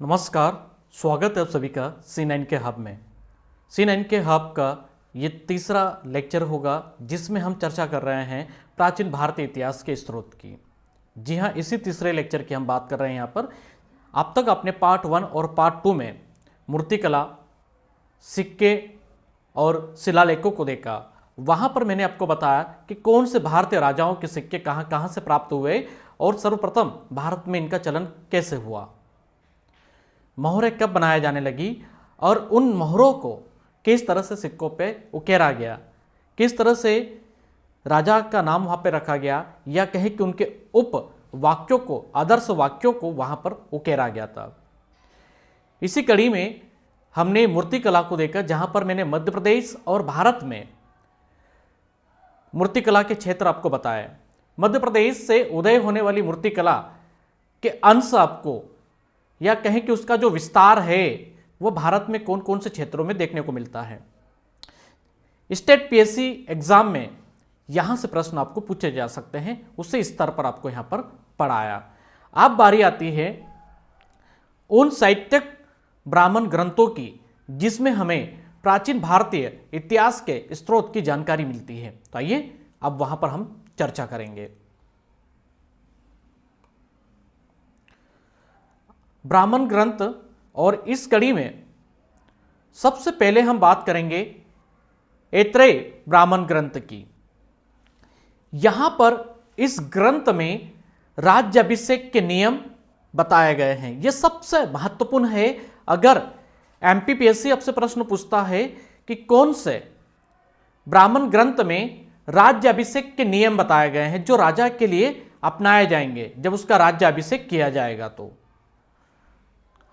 नमस्कार, स्वागत है आप सभी का C9 के हब में। C9 के हब का ये तीसरा लेक्चर होगा जिसमें हम चर्चा कर रहे हैं प्राचीन भारतीय इतिहास के स्रोत की। जी हाँ, इसी तीसरे लेक्चर की हम बात कर रहे हैं यहाँ पर। अब तक आपने पार्ट 1 और पार्ट 2 में मूर्तिकला, सिक्के और शिलालेखों को देखा। वहाँ पर मैंने आपको बताया कि कौन से भारतीय राजाओं के सिक्के कहाँ कहाँ से प्राप्त हुए और सर्वप्रथम भारत में इनका चलन कैसे हुआ, मोहरें कब बनाए जाने लगी और उन मोहरों को किस तरह से सिक्कों पे उकेरा गया, किस तरह से राजा का नाम वहाँ पे रखा गया, या कहें कि उनके उप वाक्यों को, आदर्श वाक्यों को वहाँ पर उकेरा गया था। इसी कड़ी में हमने मूर्तिकला को देखा, जहाँ पर मैंने मध्य प्रदेश और भारत में मूर्तिकला के क्षेत्र आपको बताए। मध्य प्रदेश से उदय होने वाली मूर्तिकला के अंश आपको, या कहें कि उसका जो विस्तार है वो भारत में कौन कौन से क्षेत्रों में देखने को मिलता है। स्टेट पीएससी एग्जाम में यहां से प्रश्न आपको पूछे जा सकते हैं, उसी स्तर पर आपको यहां पर पढ़ाया। अब बारी आती है उन साहित्यिक ब्राह्मण ग्रंथों की जिसमें हमें प्राचीन भारतीय इतिहास के स्रोत की जानकारी मिलती है। तो आइए अब वहां पर हम चर्चा करेंगे। ब्राह्मण ग्रंथ, और इस कड़ी में सबसे पहले हम बात करेंगे ऐत्रेय ब्राह्मण ग्रंथ की। यहां पर इस ग्रंथ में राज्याभिषेक के नियम बताए गए हैं। यह सबसे महत्वपूर्ण है। अगर एमपीपीएससी आपसे प्रश्न पूछता है कि कौन से ब्राह्मण ग्रंथ में राज्याभिषेक के नियम बताए गए हैं जो राजा के लिए अपनाए जाएंगे जब उसका राज्याभिषेक किया जाएगा, तो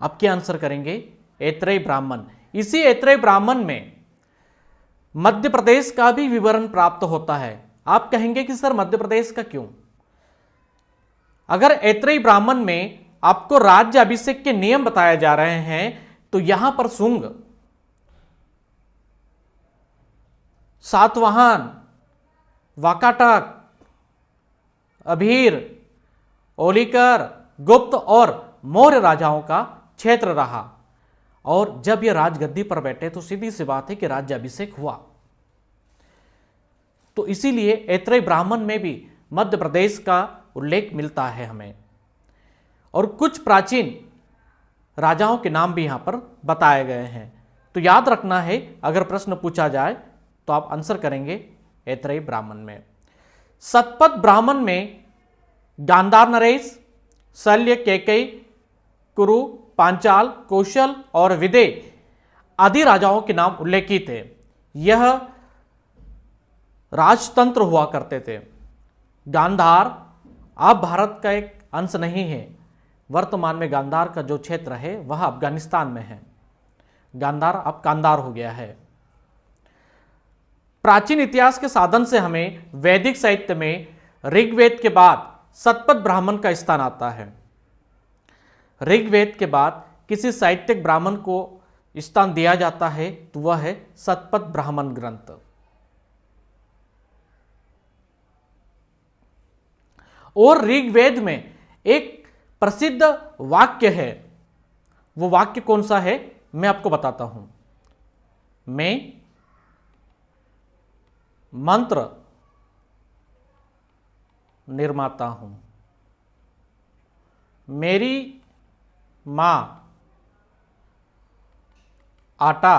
आप क्या आंसर करेंगे? ऐत्रेय ब्राह्मण। इसी ऐत्रेय ब्राह्मण में मध्य प्रदेश का भी विवरण प्राप्त होता है। आप कहेंगे कि सर मध्य प्रदेश का क्यों? अगर ऐत्रेय ब्राह्मण में आपको राज्य अभिषेक के नियम बताए जा रहे हैं तो यहां पर शुंग, सातवाहन, वाकाटक, अभीर, ओलिकर, गुप्त और मौर्य राजाओं का क्षेत्र रहा। और जब यह राजगद्दी पर बैठे तो सीधी सी बात है कि राज्याभिषेक हुआ। तो इसीलिए ऐत्रेय ब्राह्मण में भी मध्य प्रदेश का उल्लेख मिलता है हमें, और कुछ प्राचीन राजाओं के नाम भी यहां पर बताए गए हैं। तो याद रखना है, अगर प्रश्न पूछा जाए तो आप आंसर करेंगे ऐत्रेय ब्राह्मण में। शतपथ ब्राह्मण में गांधार नरेश, शल्य, कैकेयी, कुरु, पांचाल, कौशल और विदेह आदि राजाओं के नाम उल्लेखित है। यह राजतंत्र हुआ करते थे। गांधार अब भारत का एक अंश नहीं है। वर्तमान में गांधार का जो क्षेत्र है वह अफगानिस्तान में है। गांधार अब कांधार हो गया है। प्राचीन इतिहास के साधन से हमें वैदिक साहित्य में ऋग्वेद के बाद शतपथ ब्राह्मण का स्थान आता है। ऋग्वेद के बाद किसी साहित्यिक ब्राह्मण को स्थान दिया जाता है तो वह है शतपथ ब्राह्मण ग्रंथ। और ऋग्वेद में एक प्रसिद्ध वाक्य है। वो वाक्य कौन सा है मैं आपको बताता हूं। मैं मंत्र निर्माता हूं, मेरी मां आटा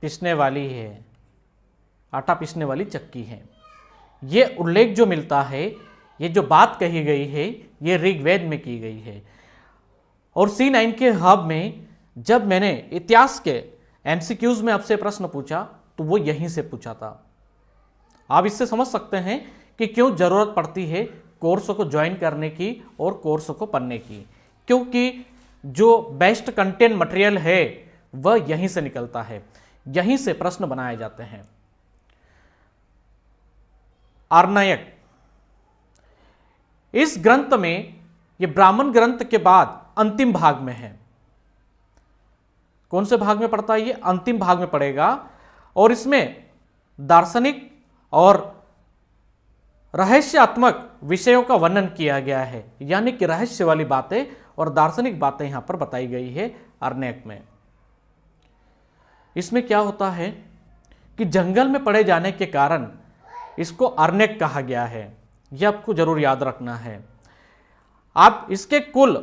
पीसने वाली है, आटा पीसने वाली चक्की है। यह उल्लेख जो मिलता है, ये जो बात कही गई है, ये ऋग्वेद में की गई है। और C9 के हब में जब मैंने इतिहास के एमसीक्यूज में आपसे प्रश्न पूछा तो वो यहीं से पूछा था। आप इससे समझ सकते हैं कि क्यों जरूरत पड़ती है कोर्स को ज्वाइन करने की और कोर्स को पढ़ने की, क्योंकि जो बेस्ट कंटेंट मटेरियल है वह यहीं से निकलता है, यहीं से प्रश्न बनाए जाते हैं। आर्णयक, इस ग्रंथ में, ये ब्राह्मण ग्रंथ के बाद अंतिम भाग में है। कौन से भाग में पड़ता है? ये अंतिम भाग में पड़ेगा। और इसमें दार्शनिक और रहस्यात्मक विषयों का वर्णन किया गया है, यानी कि रहस्य वाली बातें और दार्शनिक बातें यहाँ पर बताई गई है आरण्यक में। इसमें क्या होता है कि जंगल में पड़े जाने के कारण इसको आरण्यक कहा गया है, यह आपको जरूर याद रखना है। आप इसके कुल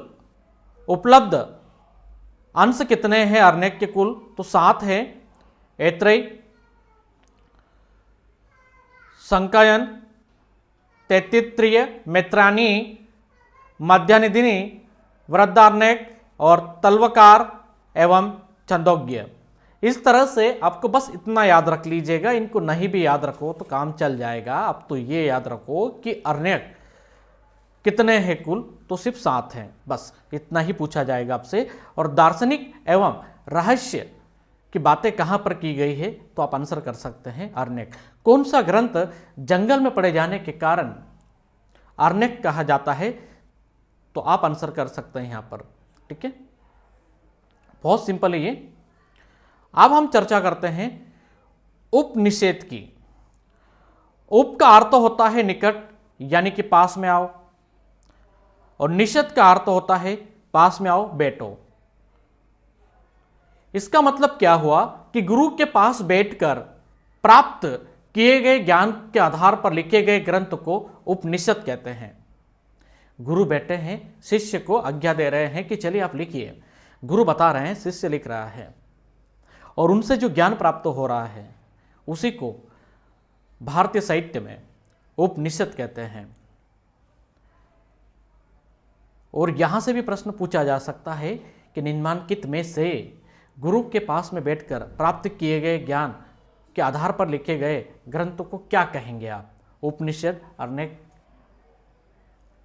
उपलब्ध अंश कितने हैं आरण्यक के कुल, तो 7 है। ऐत्रेय, संकायन, तैत्तिरीय, मैत्रायणी, मध्यान्हिनी, वृहदारण्यक और तल्वकार एवं छंदोग्य। इस तरह से आपको बस इतना याद रख लीजिएगा, इनको नहीं भी याद रखो तो काम चल जाएगा। अब तो ये याद रखो कि आरण्यक कितने हैं कुल, तो सिर्फ 7 हैं, बस इतना ही पूछा जाएगा आपसे। और दार्शनिक एवं रहस्य की बातें कहां पर की गई है तो आप आंसर कर सकते हैं आरण्यक। कौन सा ग्रंथ जंगल में पड़े जाने के कारण आरण्यक कहा जाता है, तो आप आंसर कर सकते हैं यहां पर। ठीक है, बहुत सिंपल है ये। अब हम चर्चा करते हैं उपनिषेध की। उप का अर्थ होता है निकट, यानी कि पास में आओ, और निषेध का अर्थ होता है पास में आओ, बैठो। इसका मतलब क्या हुआ कि गुरु के पास बैठकर प्राप्त किए गए ज्ञान के आधार पर लिखे गए ग्रंथ को उपनिषद कहते हैं। गुरु बैठे हैं, शिष्य को आज्ञा दे रहे हैं कि चलिए आप लिखिए। गुरु बता रहे हैं, शिष्य लिख रहा है, और उनसे जो ज्ञान प्राप्त हो रहा है उसी को भारतीय साहित्य में उपनिषद कहते हैं। और यहां से भी प्रश्न पूछा जा सकता है कि निम्नलिखित में से गुरु के पास में बैठकर प्राप्त किए गए ज्ञान के आधार पर लिखे गए ग्रंथों को क्या कहेंगे आप? उपनिषद, आरण्यक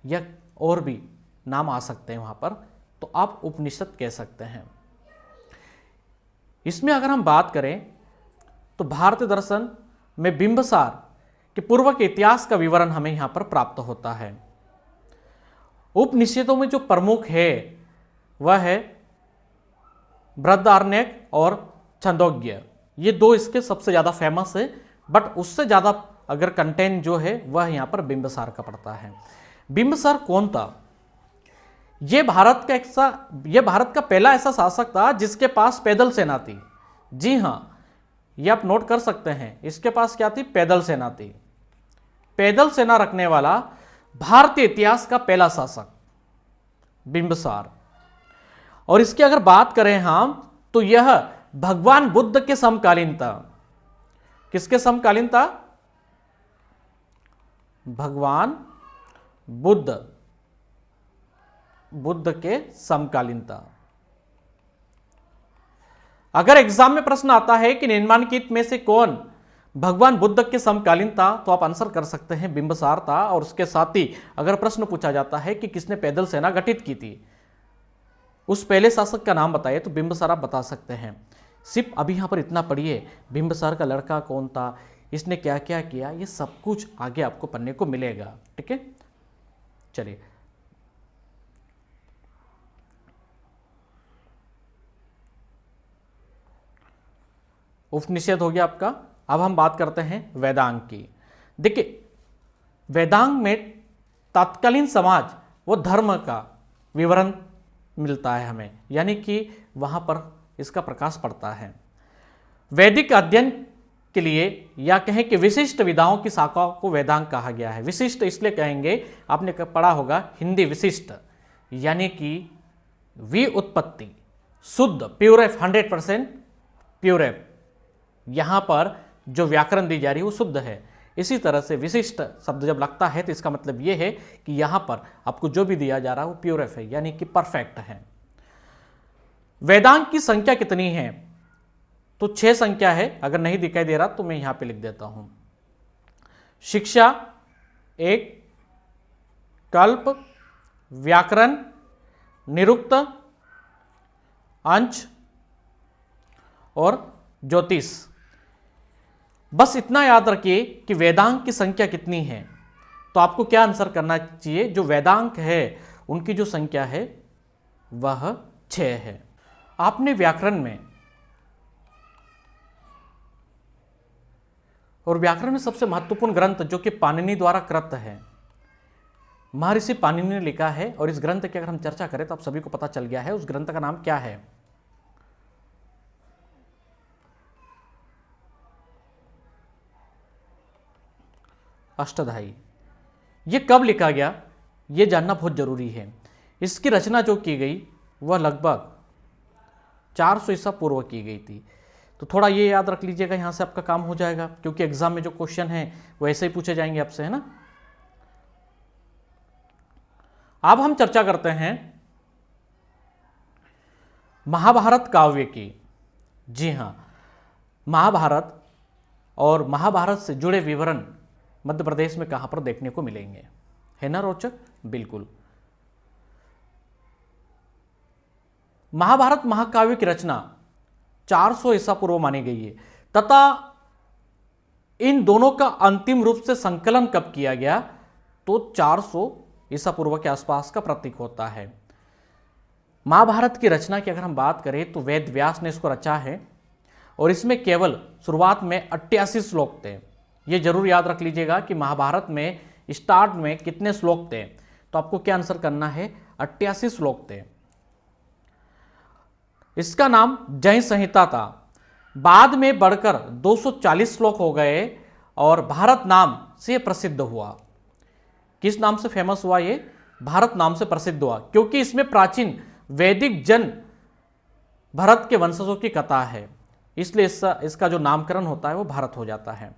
या और भी नाम आ सकते हैं वहां पर, तो आप उपनिषद कह सकते हैं। इसमें अगर हम बात करें तो भारतीय दर्शन में बिंबसार के पूर्व के इतिहास का विवरण हमें यहां पर प्राप्त होता है। उपनिषदों में जो प्रमुख है वह है बृहदारण्यक और छंदोग्य। ये दो इसके सबसे ज्यादा फेमस है, बट उससे ज्यादा अगर कंटेंट जो है वह यहां पर बिंबसार का पड़ता है। बिंबसार कौन था? यह भारत का पहला ऐसा शासक था जिसके पास पैदल सेना थी। जी हां, यह आप नोट कर सकते हैं, इसके पास क्या थी? पैदल सेना थी। पैदल सेना रखने वाला भारतीय इतिहास का पहला शासक बिंबसार। और इसकी अगर बात करें हम तो यह भगवान बुद्ध के समकालीन था। किसके समकालीन था? भगवान बुद्ध के समकालीन था। अगर एग्जाम में प्रश्न आता है कि निम्नलिखित में से कौन भगवान बुद्ध के समकालीन था, तो आप आंसर कर सकते हैं बिंबसार था। और उसके साथ ही अगर प्रश्न पूछा जाता है कि किसने पैदल सेना गठित की थी, उस पहले शासक का नाम बताइए, तो बिंबसार आप बता सकते हैं। सिर्फ अभी यहां पर इतना पढ़िए, बिंबसार का लड़का कौन था, इसने क्या क्या किया, ये सब कुछ आगे आपको पढ़ने को मिलेगा। ठीक है, चलिए उपनिषद हो गया आपका। अब हम बात करते हैं वेदांग की। देखिए, वेदांग में तत्कालीन समाज व धर्म का विवरण मिलता है हमें, यानी कि वहां पर इसका प्रकाश पड़ता है। वैदिक अध्ययन के लिए या कहें कि विशिष्ट विधाओं की शाखाओं को वेदांग कहा गया है। विशिष्ट इसलिए कहेंगे, आपने पढ़ा होगा हिंदी विशिष्ट, यानी कि वी उत्पत्ति शुद्ध, प्योर एफ, 100% प्योर एफ। यहां पर जो व्याकरण दी जा रही है वो शुद्ध है। इसी तरह से विशिष्ट शब्द जब लगता है तो इसका मतलब यह है कि यहां पर आपको जो भी दिया जा रहा है वो प्योर एफ है, यानी कि परफेक्ट है। वेदांग की संख्या कितनी है? तो 6 संख्या है। अगर नहीं दिखाई दे रहा तो मैं यहां पे लिख देता हूं। शिक्षा 1, कल्प, व्याकरण, निरुक्त, अंश और ज्योतिष। बस इतना याद रखिए कि वेदांग की संख्या कितनी है, तो आपको क्या आंसर करना चाहिए? जो वेदांग है उनकी जो संख्या है वह 6 है। आपने व्याकरण में, और व्याकरण में सबसे महत्वपूर्ण ग्रंथ जो कि पाणिनि द्वारा कृत है, महर्षि पाणिनि ने लिखा है और इस ग्रंथ की अगर हम चर्चा करें तो आप सभी को पता चल गया है उस ग्रंथ का नाम क्या है। अष्टाध्यायी। ये कब लिखा गया ये जानना बहुत जरूरी है। इसकी रचना जो की गई वह लगभग 400 ईसा पूर्व की गई थी। तो थोड़ा ये याद रख लीजिएगा, यहां से आपका काम हो जाएगा, क्योंकि एग्जाम में जो क्वेश्चन है वो ऐसे ही पूछे जाएंगे आपसे, है ना। अब हम चर्चा करते हैं महाभारत काव्य की। जी हां, महाभारत और महाभारत से जुड़े विवरण मध्य प्रदेश में कहां पर देखने को मिलेंगे, है ना रोचक। बिल्कुल। महाभारत महाकाव्य की रचना 400 ईसा पूर्व मानी गई है तथा इन दोनों का अंतिम रूप से संकलन कब किया गया तो 400 ईसा पूर्व के आसपास का प्रतीक होता है। महाभारत की रचना की अगर हम बात करें तो वेद व्यास ने इसको रचा है और इसमें केवल शुरुआत में 88 श्लोक थे। ये जरूर याद रख लीजिएगा कि महाभारत में स्टार्ट में कितने श्लोक थे, तो आपको क्या आंसर करना है, 88 श्लोक थे। इसका नाम जय संहिता था, बाद में बढ़कर 240 श्लोक हो गए और भारत नाम से प्रसिद्ध हुआ। किस नाम से फेमस हुआ ये, भारत नाम से प्रसिद्ध हुआ, क्योंकि इसमें प्राचीन वैदिक जन भरत के वंशजों की कथा है, इसलिए इसका जो नामकरण होता है वो भारत हो जाता है।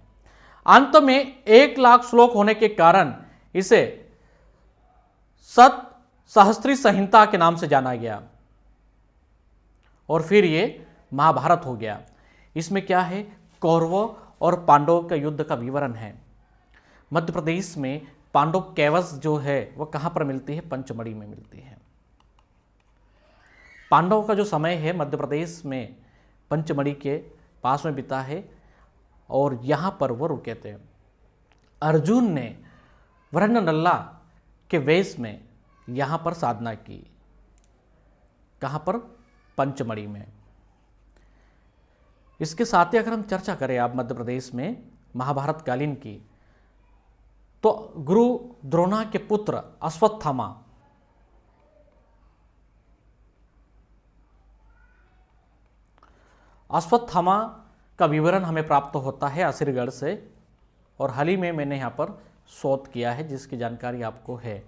अंत में 1,00,000 श्लोक होने के कारण इसे सत सहस्त्री संहिता के नाम से जाना गया और फिर ये महाभारत हो गया। इसमें क्या है, कौरवों और पांडवों के युद्ध का विवरण है। मध्य प्रदेश में पांडव कैवस जो है वह कहां पर मिलती है, पंचमढ़ी में मिलती है। पांडवों का जो समय है मध्य प्रदेश में पंचमढ़ी के पास में बीता है और यहां पर वो रुके थे। अर्जुन ने वृषणल्ला के वेश में यहां पर साधना की, कहां पर, पंचमढ़ी में। इसके साथ ही अगर हम चर्चा करें आप मध्य प्रदेश में महाभारत कालीन की, तो गुरु द्रोणा के पुत्र अश्वत्थामा का विवरण हमें प्राप्त होता है असीरगढ़ से और हाल ही में मैंने यहाँ पर शोध किया है जिसकी जानकारी आपको है।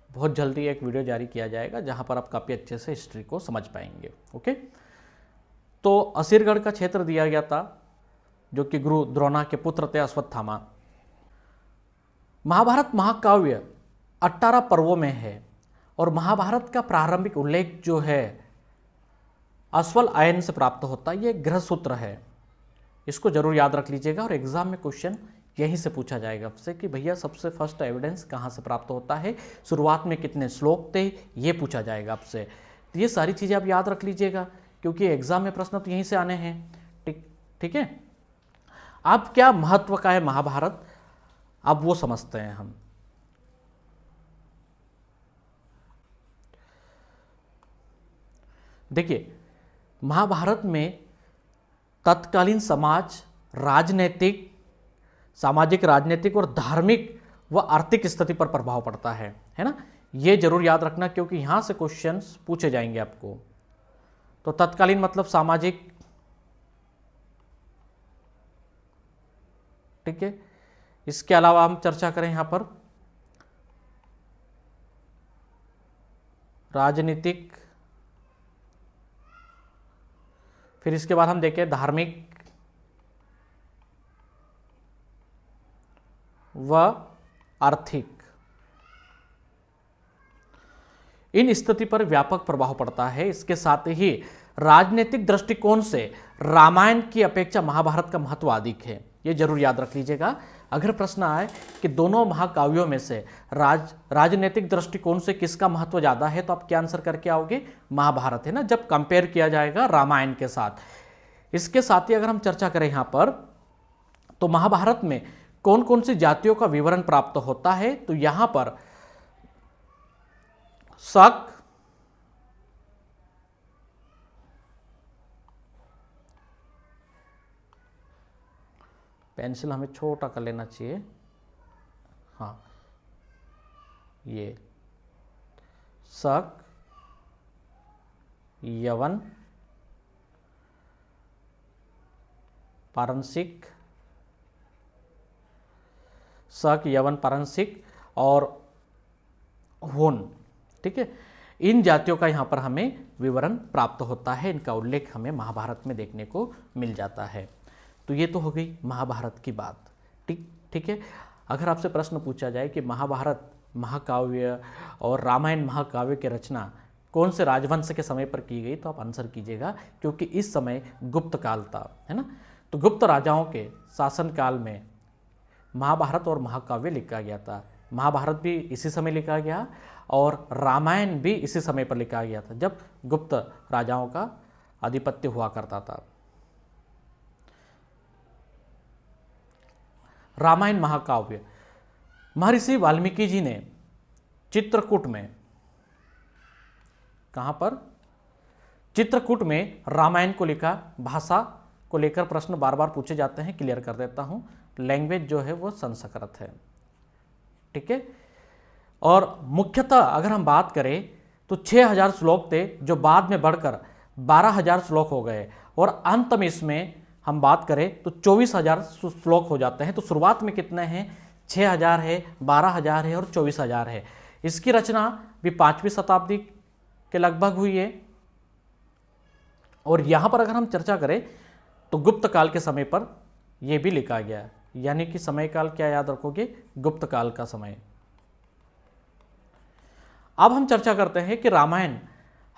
बहुत जल्दी एक वीडियो जारी किया जाएगा जहाँ पर आप काफ़ी अच्छे से हिस्ट्री को समझ पाएंगे। ओके, तो असीरगढ़ का क्षेत्र दिया गया था जो कि गुरु द्रोणा के पुत्र थे अश्वत्थामा। महाभारत महाकाव्य 18 पर्वों में है और महाभारत का प्रारंभिक उल्लेख जो है अश्वल आयन से प्राप्त होता है। ये ग्रह सूत्र है, इसको जरूर याद रख लीजिएगा और एग्जाम में क्वेश्चन यहीं से पूछा जाएगा आपसे कि भैया सबसे फर्स्ट एविडेंस कहाँ से प्राप्त होता है, शुरुआत में कितने श्लोक थे, ये पूछा जाएगा आपसे। तो ये सारी चीज़ें आप याद रख लीजिएगा क्योंकि एग्जाम में प्रश्न तो यहीं से आने हैं। ठीक है। अब क्या महत्व का है महाभारत, अब वो समझते हैं हम। देखिए, महाभारत में तत्कालीन समाज, राजनीतिक, सामाजिक, राजनीतिक और धार्मिक व आर्थिक स्थिति पर प्रभाव पड़ता है ना। ये जरूर याद रखना क्योंकि यहां से क्वेश्चंस पूछे जाएंगे आपको। तो तत्कालीन मतलब सामाजिक, ठीक है। इसके अलावा हम चर्चा करें यहां पर राजनीतिक, फिर इसके बाद हम देखें धार्मिक व आर्थिक। इन स्थिति पर व्यापक प्रभाव पड़ता है। इसके साथ ही राजनीतिक दृष्टिकोण से रामायण की अपेक्षा महाभारत का महत्व अधिक है, यह जरूर याद रख लीजिएगा। अगर प्रश्न आए कि दोनों महाकाव्यों में से राजनीतिक दृष्टिकोण से किसका महत्व ज्यादा है तो आप क्या आंसर करके आओगे, महाभारत, है ना, जब कंपेयर किया जाएगा रामायण के साथ। इसके साथ ही अगर हम चर्चा करें यहां पर तो महाभारत में कौन कौन सी जातियों का विवरण प्राप्त होता है, तो यहां पर शक, पेंसिल हमें छोटा कर लेना चाहिए, हाँ, ये शक, यवन, पारंसिक, शक, यवन, पारंसिक और हुन। ठीक है, इन जातियों का यहाँ पर हमें विवरण प्राप्त होता है, इनका उल्लेख हमें महाभारत में देखने को मिल जाता है। तो ये तो हो गई महाभारत की बात। ठीक है, अगर आपसे प्रश्न पूछा जाए कि महाभारत महाकाव्य और रामायण महाकाव्य की रचना कौन से राजवंश के समय पर की गई, तो आप आंसर कीजिएगा, क्योंकि इस समय गुप्त काल था, है ना। तो गुप्त राजाओं के शासनकाल में महाभारत और महाकाव्य लिखा गया था। महाभारत भी इसी समय लिखा गया और रामायण भी इसी समय पर लिखा गया था, जब गुप्त राजाओं का आधिपत्य हुआ करता था। रामायण महाकाव्य महर्षि वाल्मीकि जी ने चित्रकूट में, कहां पर, चित्रकूट में रामायण को लिखा। भाषा को लेकर प्रश्न बार बार पूछे जाते हैं, क्लियर कर देता हूं। लैंग्वेज जो है वो संस्कृत है। ठीक है, और मुख्यतः अगर हम बात करें तो 6000 श्लोक थे, जो बाद में बढ़कर 12000 श्लोक हो गए, और अंत में इसमें हम बात करें तो 24000 श्लोक हो जाते हैं। तो शुरुआत में कितने हैं, 6000 है, 12000 है और 24000 है। इसकी रचना भी 5वीं शताब्दी के लगभग हुई है। और यहां पर अगर हम चर्चा करें तो गुप्त काल के समय पर यह भी लिखा गया, यानी कि समय काल क्या याद रखोगे, गुप्त काल का समय। अब हम चर्चा करते हैं कि रामायण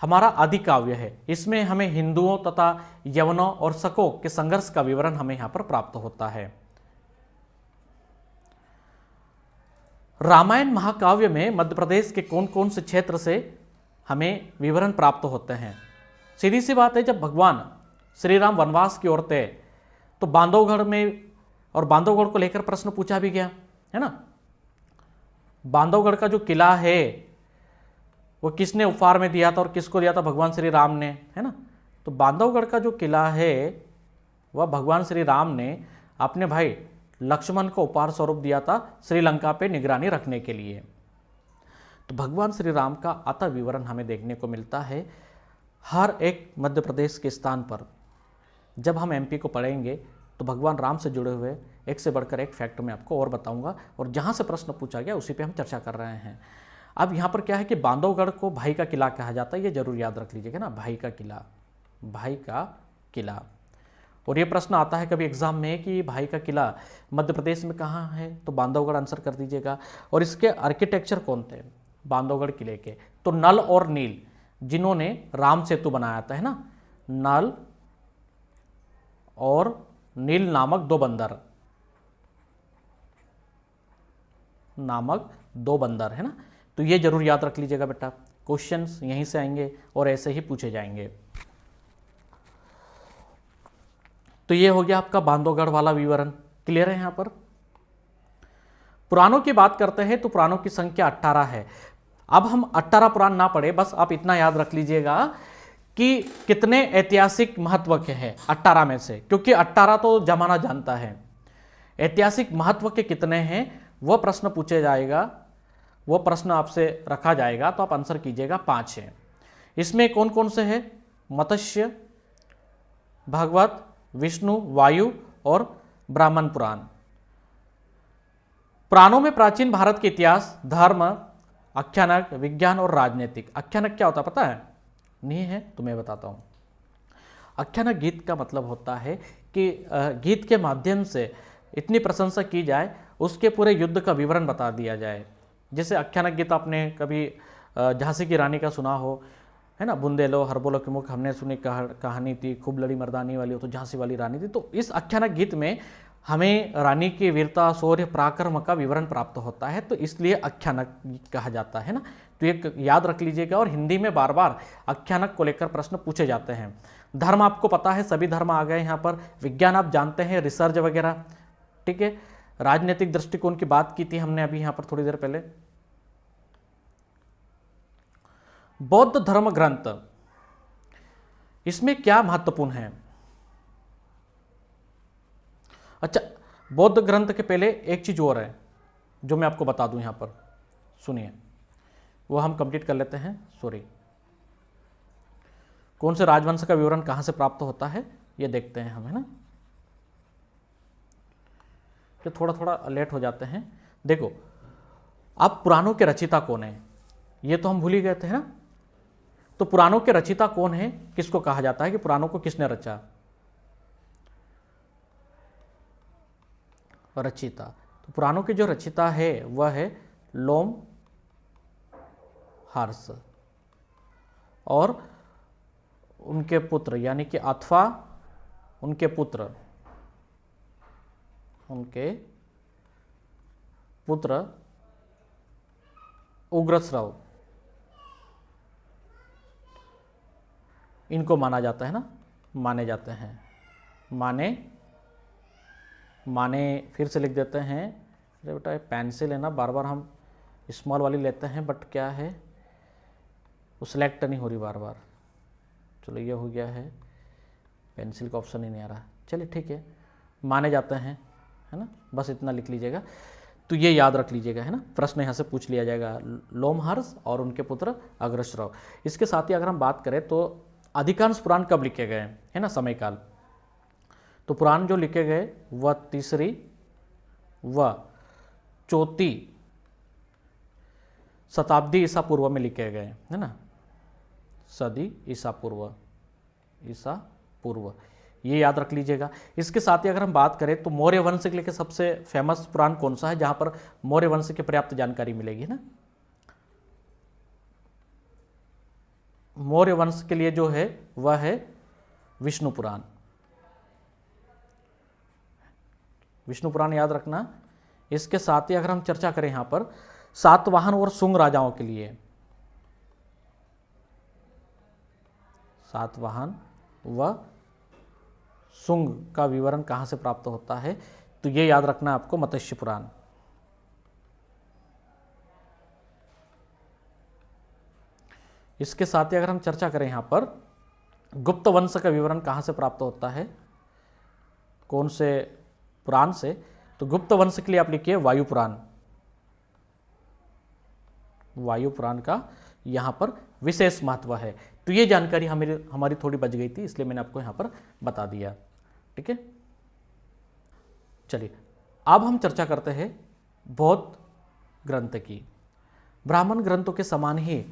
हमारा आदि काव्य है। इसमें हमें हिंदुओं तथा यवनों और शकों के संघर्ष का विवरण हमें यहां पर प्राप्त होता है। रामायण महाकाव्य में मध्य प्रदेश के कौन कौन से क्षेत्र से हमें विवरण प्राप्त होते हैं। सीधी सी बात है, जब भगवान श्री राम वनवास की ओर थे तो बांधवगढ़ में, और बांधवगढ़ को लेकर प्रश्न पूछा भी गया, है ना। बांधवगढ़ का जो किला है वो किसने उपहार में दिया था और किसको दिया था, भगवान श्री राम ने, है ना। तो बांधवगढ़ का जो किला है वह भगवान श्री राम ने अपने भाई लक्ष्मण को उपहार स्वरूप दिया था, श्रीलंका पे निगरानी रखने के लिए। तो भगवान श्री राम का अतः विवरण हमें देखने को मिलता है हर एक मध्य प्रदेश के स्थान पर। जब हम एमपी को पढ़ेंगे तो भगवान राम से जुड़े हुए एक से बढ़कर एक फैक्ट मैं आपको और बताऊंगा, और जहां से प्रश्न पूछा गया उसी पे हम चर्चा कर रहे हैं। अब यहाँ पर क्या है कि बांधवगढ़ को भाई का किला कहा जाता है, ये जरूर याद रख लीजिएगा ना, भाई का किला, भाई का किला। और ये प्रश्न आता है कभी एग्जाम में कि भाई का किला मध्य प्रदेश में कहाँ है, तो बांधवगढ़ आंसर कर दीजिएगा। और इसके आर्किटेक्चर कौन थे बांधवगढ़ किले के, तो नल और नील, जिन्होंने राम सेतु बनाया था, है ना। नल और नील नामक दो बंदर, है ना। तो ये जरूर याद रख लीजिएगा बेटा, क्वेश्चंस यहीं से आएंगे और ऐसे ही पूछे जाएंगे। तो ये हो गया आपका बांधवगढ़ वाला विवरण, क्लियर है। यहां पर पुराणों की बात करते हैं तो पुराणों की संख्या 18 है। अब हम 18 पुराण ना पढ़े, बस आप इतना याद रख लीजिएगा कि कितने ऐतिहासिक महत्व के हैं 18 में से, क्योंकि 18 तो जमाना जानता है। ऐतिहासिक महत्व के कितने हैं वह प्रश्न पूछे जाएगा, वो प्रश्न आपसे रखा जाएगा, तो आप आंसर कीजिएगा 5 है। इसमें कौन कौन से हैं, मत्स्य, भागवत, विष्णु, वायु और ब्राह्मण पुराण। पुराणों में प्राचीन भारत के इतिहास, धर्म, आख्यानक, विज्ञान और राजनीतिक। आख्यानक क्या होता है पता है, नहीं है तो मैं बताता हूं। आख्यानक गीत का मतलब होता है कि गीत के माध्यम से इतनी प्रशंसा की जाए, उसके पूरे युद्ध का विवरण बता दिया जाए। जैसे आख्यानक गीत आपने कभी झांसी की रानी का सुना हो, है ना, बुंदेलो हरबोलो के मुख हमने सुनी कहानी थी, खूब लड़ी मर्दानी वाली हो तो झांसी वाली रानी थी। तो इस आख्यानक गीत में हमें रानी की वीरता, शौर्य, पराक्रम का विवरण प्राप्त होता है, तो इसलिए आख्यानक कहा जाता है ना। तो ये याद रख लीजिएगा। और हिंदी में बार बार आख्यानक को लेकर प्रश्न पूछे जाते हैं। धर्म आपको पता है, सभी धर्म आ गए यहाँ पर। विज्ञान आप जानते हैं, रिसर्च वगैरह, ठीक है। राजनीतिक दृष्टिकोण की बात की थी हमने अभी यहाँ पर थोड़ी देर पहले। बौद्ध धर्म ग्रंथ, इसमें क्या महत्वपूर्ण है। अच्छा, बौद्ध ग्रंथ के पहले एक चीज और है जो मैं आपको बता दूं, यहां पर सुनिए। वो हम कंप्लीट कर लेते हैं। सॉरी, कौन से राजवंश का विवरण कहाँ से प्राप्त होता है ये देखते हैं हम, है ना। तो थोड़ा थोड़ा लेट हो जाते हैं। देखो, अब पुराणों के रचयिता कौन है ये तो हम भूल ही गए थे, है ना। तो पुराणों के रचयिता कौन है, किसको कहा जाता है कि पुराणों को किसने रचा? रचयिता। तो पुराणों के जो रचयिता है वह है लोम हर्ष और उनके पुत्र, यानी कि अथवा उनके पुत्र उग्रश्रव, इनको माना जाता है ना, माने जाते हैं। माने फिर से लिख देते हैं। अरे बेटा पेंसिल है ना, बार बार हम स्मॉल वाली लेते हैं, बट क्या है वो सिलेक्ट नहीं हो रही बार बार। चलो ये हो गया है, पेंसिल का ऑप्शन ही नहीं आ रहा। चलिए ठीक है, माने जाते हैं, है ना, बस इतना लिख लीजिएगा। तो ये याद रख लीजिएगा, है ना, प्रश्न यहाँ से पूछ लिया जाएगा। लोमहर्ष और उनके पुत्र अग्रश्रव। इसके साथ ही अगर हम बात करें तो अधिकांश पुराण कब लिखे गए, है ना, समयकाल। तो पुराण जो लिखे गए वह 3री व 4वीं शताब्दी ईसा पूर्व में लिखे गए, है ना, सदी ईसा पूर्व, ये याद रख लीजिएगा। इसके साथ ही अगर हम बात करें तो मौर्य वंश के लिए सबसे फेमस पुराण कौन सा है, जहां पर मौर्य वंश की पर्याप्त जानकारी मिलेगी, है ना। मौर्य वंश के लिए जो है वह है विष्णु पुराण। विष्णु पुराण याद रखना। इसके साथ ही अगर हम चर्चा करें यहां पर सातवाहन और शुंग राजाओं के लिए, सातवाहन व शुंग का विवरण कहां से प्राप्त होता है, तो ये याद रखना आपको, मत्स्य पुराण। इसके साथ ही अगर हम चर्चा करें यहां पर गुप्त वंश का विवरण कहां से प्राप्त होता है, कौन से पुराण से, तो गुप्त वंश के लिए आप लिखिए वायु पुराण। वायु पुराण का यहां पर विशेष महत्व है। तो ये जानकारी हमारी थोड़ी बच गई थी, इसलिए मैंने आपको यहां पर बता दिया, ठीक है। चलिए अब हम चर्चा करते हैं बौद्ध ग्रंथ की। ब्राह्मण ग्रंथों के समान ही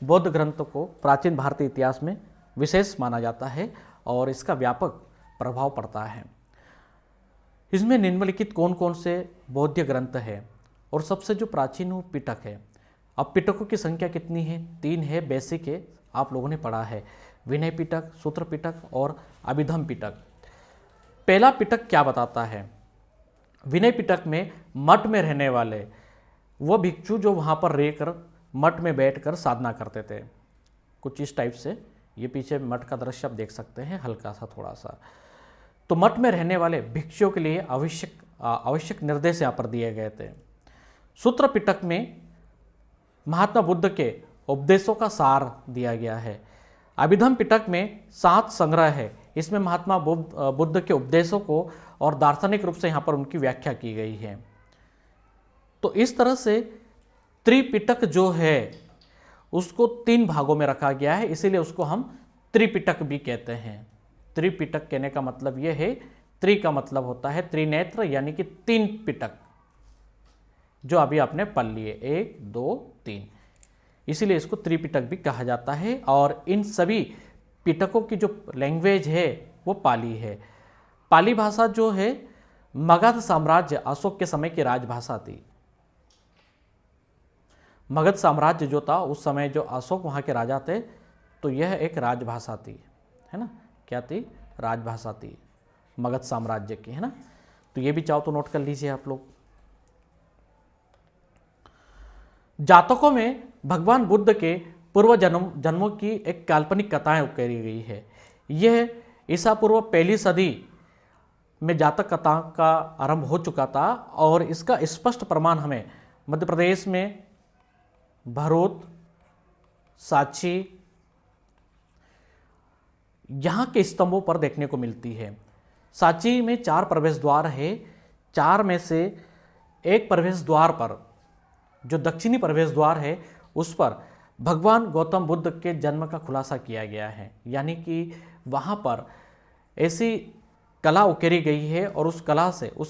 बौद्ध ग्रंथों को प्राचीन भारतीय इतिहास में विशेष माना जाता है और इसका व्यापक प्रभाव पड़ता है। इसमें निम्नलिखित कौन कौन से बौद्ध ग्रंथ है, और सबसे जो प्राचीन वो पिटक है। अब पिटकों की संख्या कितनी है, 3 है, बेसिक है, आप लोगों ने पढ़ा है, विनय पिटक, सूत्र पिटक और अभिधम पिटक। पहला पिटक क्या बताता है, विनय पिटक में मठ में रहने वाले वो भिक्षु जो वहाँ पर रहकर मठ में बैठकर साधना करते थे, कुछ इस टाइप से। ये पीछे मठ का दृश्य आप देख सकते हैं, हल्का सा थोड़ा सा। तो मठ में रहने वाले भिक्षुओं के लिए आवश्यक निर्देश यहाँ पर दिए गए थे। सूत्र पिटक में महात्मा बुद्ध के उपदेशों का सार दिया गया है। अभिधम पिटक में 7 संग्रह है, इसमें महात्मा बुद्ध के उपदेशों को और दार्शनिक रूप से यहाँ पर उनकी व्याख्या की गई है। तो इस तरह से त्रिपिटक जो है उसको 3 भागों में रखा गया है, इसीलिए उसको हम त्रिपिटक भी कहते हैं। त्रिपिटक कहने का मतलब यह है, त्रि का मतलब होता है त्रिनेत्र, यानी कि 3 पिटक जो अभी आपने पढ़ लिए, 1 2 3, इसीलिए इसको त्रिपिटक भी कहा जाता है। और इन सभी पिटकों की जो लैंग्वेज है वो पाली है। पाली भाषा जो है मगध साम्राज्य अशोक के समय की राजभाषा थी। मगध साम्राज्य जो था उस समय, जो अशोक वहाँ के राजा थे, तो यह एक राजभाषा थी, है ना। क्या थी, राजभाषा थी मगध साम्राज्य की, है ना। तो ये भी चाहो तो नोट कर लीजिए आप लोग। जातकों में भगवान बुद्ध के पूर्व जन्मों की एक काल्पनिक कथाएं करी गई है। यह ईसा पूर्व 1ली सदी में जातक कथा का आरंभ हो चुका था और इसका स्पष्ट प्रमाण हमें मध्य प्रदेश में भरूच, सांची, यहाँ के स्तंभों पर देखने को मिलती है। सांची में 4 प्रवेश द्वार है, 4 में से एक प्रवेश द्वार पर, जो दक्षिणी प्रवेश द्वार है, उस पर भगवान गौतम बुद्ध के जन्म का खुलासा किया गया है। यानी कि वहाँ पर ऐसी कला उकेरी गई है और उस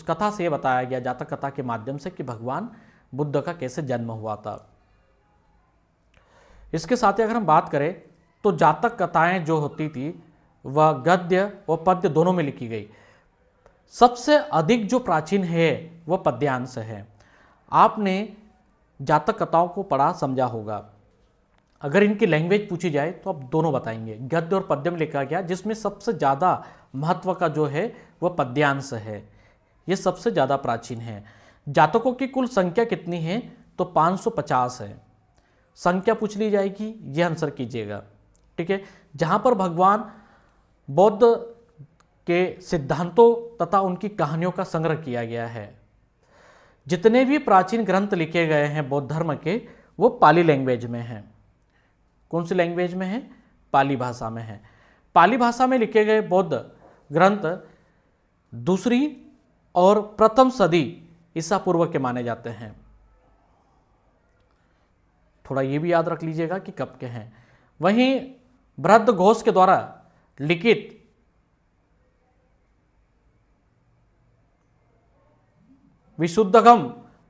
कथा से ये बताया गया, जातक कथा के माध्यम से, कि भगवान बुद्ध का कैसे जन्म हुआ था। इसके साथ ही अगर हम बात करें तो जातक कथाएं जो होती थी वह गद्य और पद्य दोनों में लिखी गई। सबसे अधिक जो प्राचीन है वह पद्यांश है। आपने जातक कथाओं को पढ़ा समझा होगा। अगर इनकी लैंग्वेज पूछी जाए तो आप दोनों बताएंगे। गद्य और पद्य में लिखा गया, जिसमें सबसे ज़्यादा महत्व का जो है वह पद्यांश है। ये सबसे ज़्यादा प्राचीन है। जातकों की कुल संख्या कितनी है तो 550 है। संख्या पूछ ली जाएगी, यह आंसर कीजिएगा। ठीक है, जहाँ पर भगवान बौद्ध के सिद्धांतों तथा उनकी कहानियों का संग्रह किया गया है। जितने भी प्राचीन ग्रंथ लिखे गए हैं बौद्ध धर्म के, वो पाली लैंग्वेज में हैं। कौन सी लैंग्वेज में है? पाली भाषा में है। पाली भाषा में लिखे गए बौद्ध ग्रंथ दूसरी और प्रथम सदी ईसा पूर्व के माने जाते हैं। थोड़ा ये भी याद रख लीजिएगा कि कब के हैं। वहीं बृहद घोष के द्वारा लिखित विशुद्धगम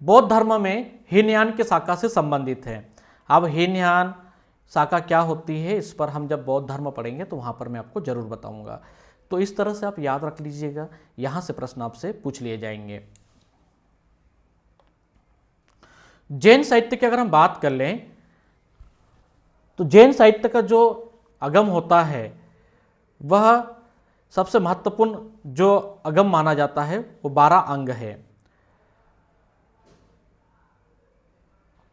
बौद्ध धर्म में हीनयान के शाखा से संबंधित है। अब हीनयान शाखा क्या होती है, इस पर हम जब बौद्ध धर्म पढ़ेंगे तो वहां पर मैं आपको जरूर बताऊंगा। तो इस तरह से आप याद रख लीजिएगा, यहां से प्रश्न आपसे पूछ लिए जाएंगे। जैन साहित्य की अगर हम बात कर लें तो जैन साहित्य का जो अगम होता है वह सबसे महत्वपूर्ण जो अगम माना जाता है वो 12 अंग है।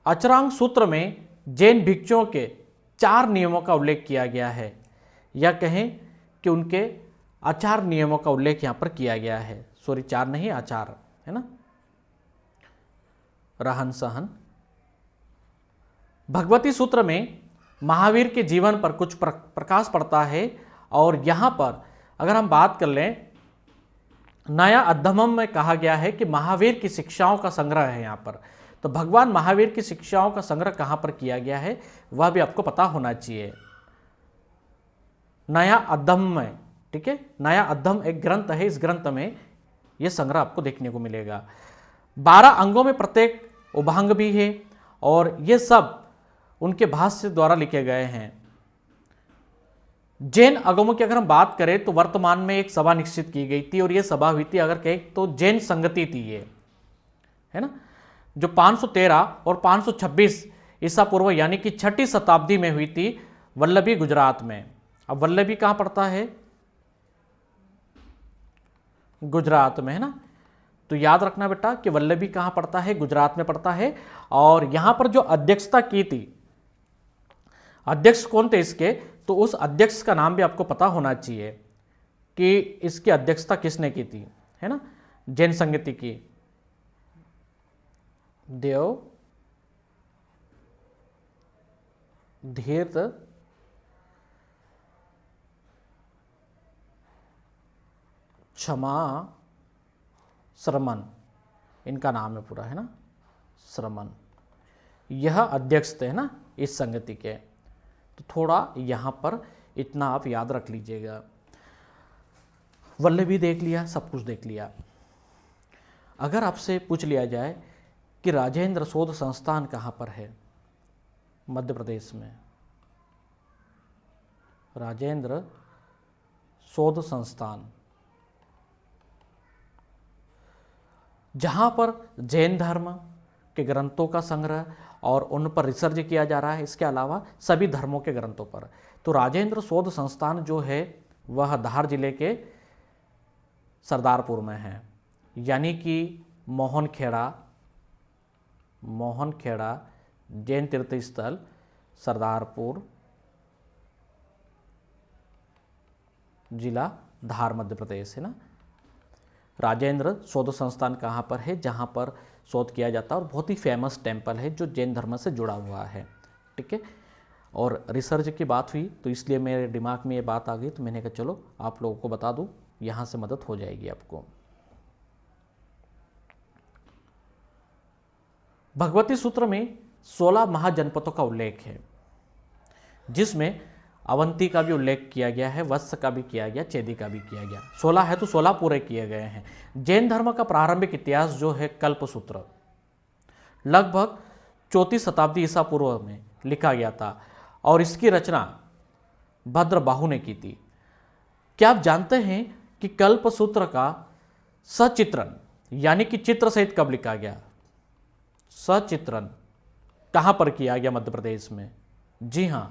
अचरांग सूत्र में जैन भिक्षुओं के 4 नियमों का उल्लेख किया गया है, या कहें कि उनके आचार नियमों का उल्लेख यहां पर किया गया है। सॉरी, 4 नहीं, आचार है ना। रहन सहन। भगवती सूत्र में महावीर के जीवन पर कुछ प्रकाश पड़ता है। और यहां पर अगर हम बात कर लें, नया अद्धमम में कहा गया है कि महावीर की शिक्षाओं का संग्रह है यहां पर। तो भगवान महावीर की शिक्षाओं का संग्रह कहां पर किया गया है वह भी आपको पता होना चाहिए। नया अद्धम में, ठीक है, नया अद्धम एक ग्रंथ है, इस ग्रंथ में यह संग्रह आपको देखने को मिलेगा। 12 अंगों में प्रत्येक उभांग भी है और ये सब उनके भाष्य द्वारा लिखे गए हैं। जैन अगमों की अगर हम बात करें तो वर्तमान में एक सभा निश्चित की गई थी और यह सभा हुई थी, अगर कहें तो जैन संगति थी ये, है ना, जो 513 और 526 ईसा पूर्व यानी कि 6ठी शताब्दी में हुई थी वल्लभी, गुजरात में। अब वल्लभी कहां पड़ता है? गुजरात में, है ना। तो याद रखना बेटा कि वल्लभी कहां पड़ता है? गुजरात में पड़ता है। और यहां पर जो अध्यक्षता की थी, अध्यक्ष कौन थे इसके, तो उस अध्यक्ष का नाम भी आपको पता होना चाहिए कि इसकी अध्यक्षता किसने की थी, है ना, जैन संगति की। देव धीर्त क्षमा श्रमण, इनका नाम है पूरा, है ना, श्रमण। यह अध्यक्ष थे, है ना, इस संगति के। तो थोड़ा यहां पर इतना आप याद रख लीजिएगा। वल्लभी देख लिया, सब कुछ देख लिया। अगर आपसे पूछ लिया जाए कि राजेंद्र शोध संस्थान कहां पर है? मध्य प्रदेश में राजेंद्र शोध संस्थान, जहां पर जैन धर्म के ग्रंथों का संग्रह और उन पर रिसर्च किया जा रहा है, इसके अलावा सभी धर्मों के ग्रंथों पर। तो राजेंद्र शोध संस्थान जो है वह धार जिले के सरदारपुर में है, यानी कि मोहनखेड़ा जैन तीर्थ स्थल सरदारपुर, जिला धार, मध्य प्रदेश, है ना। राजेंद्र शोध संस्थान कहाँ पर है? जहाँ पर शोध किया जाता है और बहुत ही फेमस टेम्पल है जो जैन धर्म से जुड़ा हुआ है, ठीक है। और रिसर्च की बात हुई तो इसलिए मेरे दिमाग में ये बात आ गई, तो मैंने कहा चलो आप लोगों को बता दूं, यहाँ से मदद हो जाएगी आपको। भगवती सूत्र में 16 महाजनपदों का उल्लेख है, जिसमें अवंती का भी उल्लेख किया गया है, वत्स का भी किया गया, चेदी का भी किया गया। 16 है तो 16 पूरे किए गए हैं। जैन धर्म का प्रारंभिक इतिहास जो है कल्पसूत्र लगभग 34 शताब्दी ईसा पूर्व में लिखा गया था और इसकी रचना भद्रबाहु ने की थी। क्या आप जानते हैं कि कल्पसूत्र का सचित्रण यानी कि चित्र सहित कब लिखा गया? सचित्रण कहां पर किया गया? मध्य प्रदेश में। जी हां,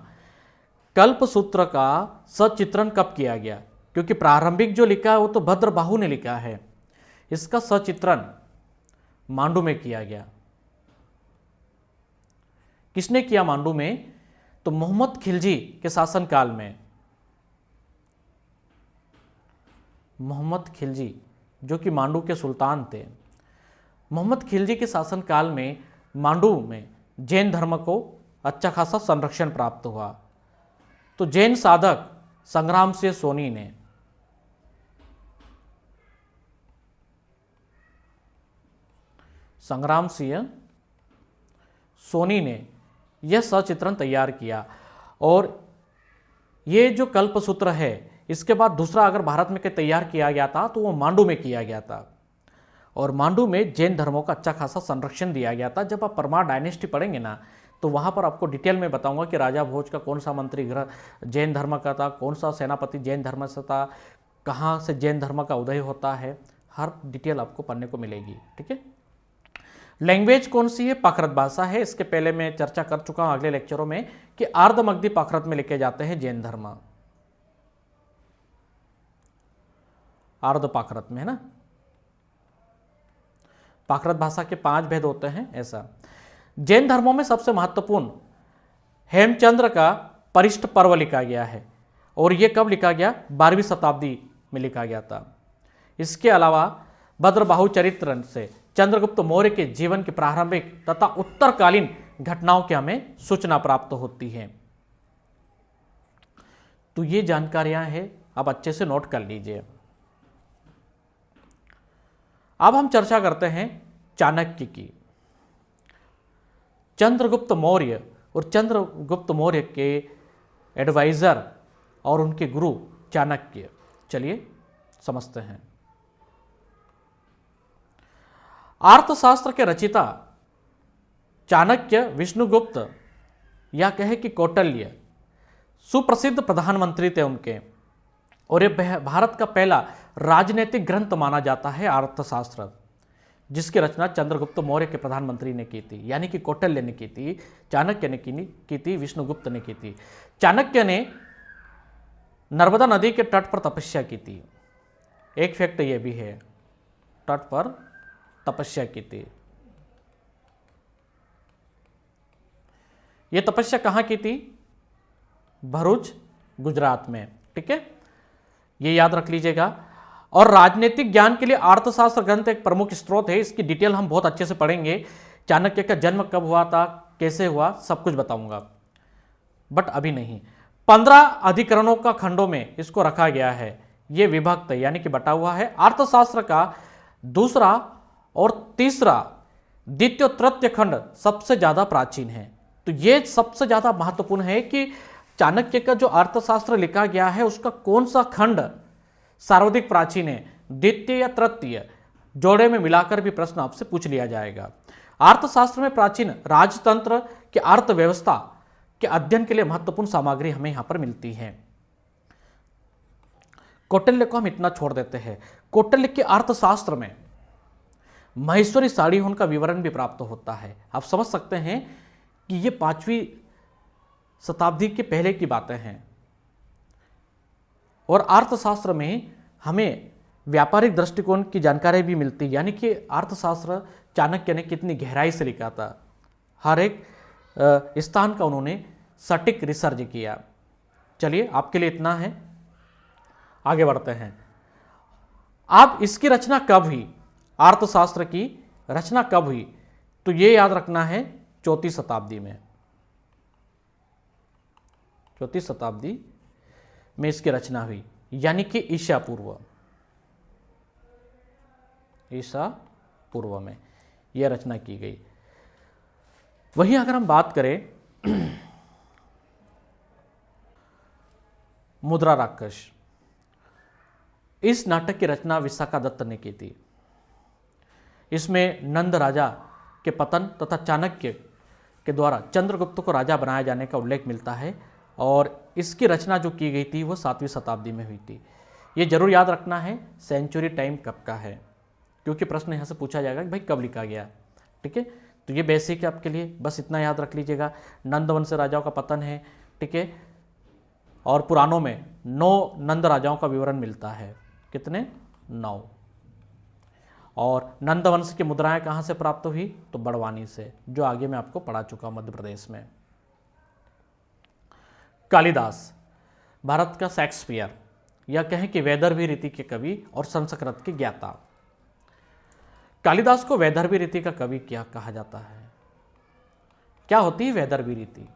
कल्पसूत्र का सचित्रण कब किया गया? क्योंकि प्रारंभिक जो लिखा है वो तो भद्रबाहु ने लिखा है, इसका सचित्रण मांडू में किया गया। किसने किया मांडू में? तो मोहम्मद खिलजी के शासनकाल में। मोहम्मद खिलजी जो कि मांडू के सुल्तान थे, मोहम्मद खिलजी के शासनकाल में मांडू में जैन धर्म को अच्छा खासा संरक्षण प्राप्त हुआ। तो जैन साधक संग्राम सिंह सोनी ने यह सचित्रण तैयार किया। और ये जो कल्पसूत्र है, इसके बाद दूसरा अगर भारत में तैयार किया गया था तो वो मांडू में किया गया था। और मांडू में जैन धर्मों का अच्छा खासा संरक्षण दिया गया था। जब आप परमार डायनेस्टी पढ़ेंगे ना, तो वहाँ पर आपको डिटेल में बताऊंगा कि राजा भोज का कौन सा मंत्री ग्रह जैन धर्म का था, कौन सा सेनापति जैन धर्म से था, कहाँ से जैन धर्म का उदय होता है, हर डिटेल आपको पढ़ने को मिलेगी। ठीक है। लैंग्वेज कौन सी है? प्राकृत भाषा है। इसके पहले मैं चर्चा कर चुका हूँ अगले लेक्चरों में कि आर्धमगधी प्राकृत में लिखे जाते हैं जैन धर्म, आर्ध प्राकृत में, है ना। प्राकृत भाषा के 5 भेद होते हैं ऐसा। जैन धर्मों में सबसे महत्वपूर्ण हेमचंद्र का परिष्ठ पर्व लिखा गया है और यह कब लिखा गया? 12वीं शताब्दी में लिखा गया था। इसके अलावा भद्रबाहु चरित्र से चंद्रगुप्त मौर्य के जीवन की प्रारंभिक तथा उत्तरकालीन घटनाओं की हमें सूचना प्राप्त होती है। तो ये जानकारियां हैं, आप अच्छे से नोट कर लीजिए। अब हम चर्चा करते हैं चाणक्य की। चंद्रगुप्त मौर्य और चंद्रगुप्त मौर्य के एडवाइजर और उनके गुरु चाणक्य, चलिए समझते हैं। अर्थशास्त्र के रचिता चाणक्य विष्णुगुप्त या कहे कि कौटिल्य सुप्रसिद्ध प्रधानमंत्री थे उनके, और ये भारत का पहला राजनीतिक ग्रंथ माना जाता है अर्थशास्त्र, जिसकी रचना चंद्रगुप्त मौर्य के प्रधानमंत्री ने की थी, यानी कि कौटिल्य ने की थी, चाणक्य ने की थी, विष्णुगुप्त ने की थी। चाणक्य ने नर्मदा नदी के तट पर तपस्या की थी। एक फैक्ट ये भी है, तट पर तपस्या की थी। यह तपस्या कहां की थी? भरूच, गुजरात में। ठीक है, ये याद रख लीजिएगा। और राजनीतिक ज्ञान के लिए अर्थशास्त्र ग्रंथ एक प्रमुख स्रोत है। इसकी डिटेल हम बहुत अच्छे से पढ़ेंगे। चाणक्य का जन्म कब हुआ था, कैसे हुआ, सब कुछ बताऊंगा, बट अभी नहीं। 15 अधिकरणों का खंडों में इसको रखा गया है। यह विभक्त यानी कि बटा हुआ है। अर्थशास्त्र का दूसरा और तीसरा, द्वितीय और तृतीय खंड सबसे ज्यादा प्राचीन है। तो यह सबसे ज्यादा महत्वपूर्ण है कि चाणक्य का जो अर्थशास्त्र लिखा गया है उसका कौन सा खंड सर्वाधिक प्राचीन है, द्वितीय या तृतीय, जोड़े में मिलाकर भी प्रश्न आपसे पूछ लिया जाएगा। अर्थशास्त्र में प्राचीन राजतंत्र की अर्थव्यवस्था के अध्ययन के लिए महत्वपूर्ण सामग्री हमें यहां पर मिलती है। कौटिल्य को हम इतना छोड़ देते हैं। कौटिल्य के अर्थशास्त्र में महेश्वरी साड़ी का विवरण भी प्राप्त होता है। आप समझ सकते हैं कि ये 5वीं शताब्दी के पहले की बातें हैं। और अर्थशास्त्र में हमें व्यापारिक दृष्टिकोण की जानकारी भी मिलती है, यानी कि अर्थशास्त्र चाणक्य ने कितनी गहराई से लिखा था। हर एक स्थान का उन्होंने सटीक रिसर्च किया। चलिए, आपके लिए इतना है, आगे बढ़ते हैं। अब इसकी रचना कब हुई? अर्थशास्त्र की रचना कब हुई? तो यह याद रखना है, 4वीं शताब्दी में। 4वीं शताब्दी में इसकी रचना हुई, यानी कि ईसा पूर्व में यह रचना की गई। वहीं अगर हम बात करें मुद्रा राक्षस, इस नाटक की रचना विशाखा दत्त ने की थी। इसमें नंद राजा के पतन तथा चाणक्य के द्वारा चंद्रगुप्त को राजा बनाया जाने का उल्लेख मिलता है और इसकी रचना जो की गई थी वो 7वीं शताब्दी में हुई थी। ये जरूर याद रखना है सेंचुरी टाइम कब का है, क्योंकि प्रश्न यहाँ से पूछा जाएगा कि भाई कब लिखा गया। ठीक है, तो ये बेसिक है आपके लिए, बस इतना याद रख लीजिएगा। नंद वंश से राजाओं का पतन है। ठीक है, और पुराणों में 9 नंद राजाओं का विवरण मिलता है। कितने? 9। और नंद वंश की मुद्राएं कहाँ से प्राप्त हुई? तो बड़वानी से, जो आगे मैं आपको पढ़ा चुका हूं मध्य प्रदेश में। कालिदास भारत का शेक्सपियर या कहें कि वैदर्भी रीति के कवि और संस्कृत के ज्ञाता। कालिदास को वैदर्भी रीति का कवि क्या कहा जाता है? क्या होती है वैदर्भी रीति?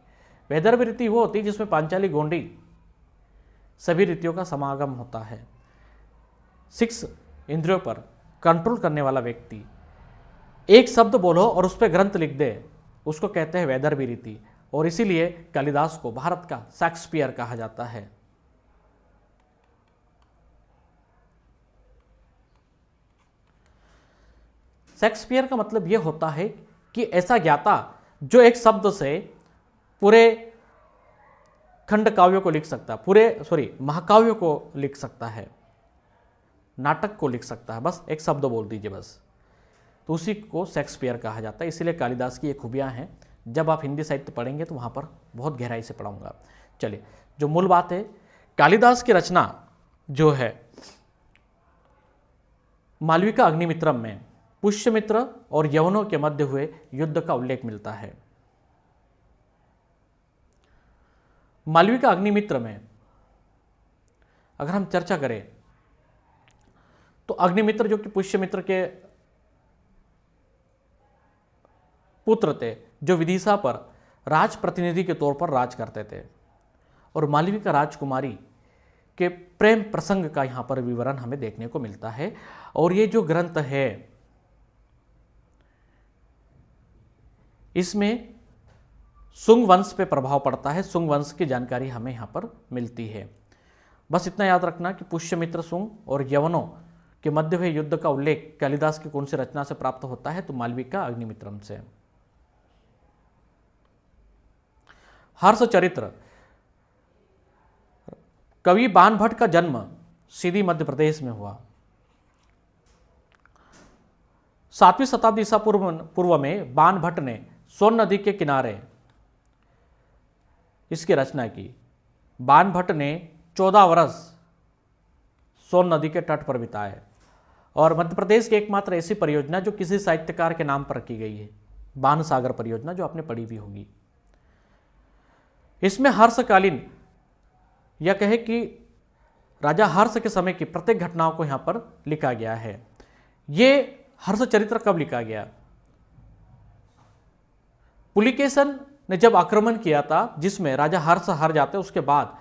वैदर्भी रीति वो होती है जिसमें पांचाली, गोंडी सभी रीतियों का समागम होता है। 6 इंद्रियों पर कंट्रोल करने वाला व्यक्ति एक शब्द बोलो और उस पर ग्रंथ लिख दे, उसको कहते हैं वैदर्भी रीति। और इसीलिए कालिदास को भारत का शेक्सपियर कहा जाता है। शेक्सपियर का मतलब यह होता है कि ऐसा ज्ञाता जो एक शब्द से पूरे खंड काव्यों को लिख सकता है, महाकाव्यों को लिख सकता है, नाटक को लिख सकता है। बस एक शब्द बोल दीजिए बस, तो उसी को शेक्सपियर कहा जाता है। इसीलिए कालिदास की ये खूबियां हैं। जब आप हिंदी साहित्य पढ़ेंगे तो वहां पर बहुत गहराई से पढ़ाऊंगा। चलिए, जो मूल बात है, कालिदास की रचना जो है मालविका अग्निमित्रम में पुष्यमित्र और यवनों के मध्य हुए युद्ध का उल्लेख मिलता है। मालविका अग्निमित्र में अगर हम चर्चा करें तो अग्निमित्र जो कि पुष्यमित्र के पुत्र थे, जो विदिशा पर राज प्रतिनिधि के तौर पर राज करते थे, और मालविका राजकुमारी के प्रेम प्रसंग का यहां पर विवरण हमें देखने को मिलता है। और ये जो ग्रंथ है इसमें सुंग वंश पे प्रभाव पड़ता है। सुंग वंश की जानकारी हमें यहां पर मिलती है। बस इतना याद रखना कि पुष्यमित्र, सुंग और यवनों के मध्य हुए युद्ध का उल्लेख कालिदास की कौन सी रचना से प्राप्त होता है? तो मालविका अग्निमित्रम से। हर्ष चरित्र, कवि बाणभट्ट का जन्म सीधी मध्य प्रदेश में हुआ। 7वीं शताब्दी ईसा पूर्व में बाणभट्ट ने सोन नदी के किनारे इसकी रचना की। बाणभट्ट ने 14 वर्ष सोन नदी के तट पर बिताए और मध्य प्रदेश की एकमात्र ऐसी परियोजना जो किसी साहित्यकार के नाम पर रखी गई है, बाण सागर परियोजना, जो आपने पढ़ी भी होगी। इसमें हर्षकालीन या कहे कि राजा हर्ष के समय की प्रत्येक घटनाओं को यहां पर लिखा गया है। यह हर्ष चरित्र कब लिखा गया? पुलिकेशन ने जब आक्रमण किया था, जिसमें राजा हर्ष हार जाते, उसके बाद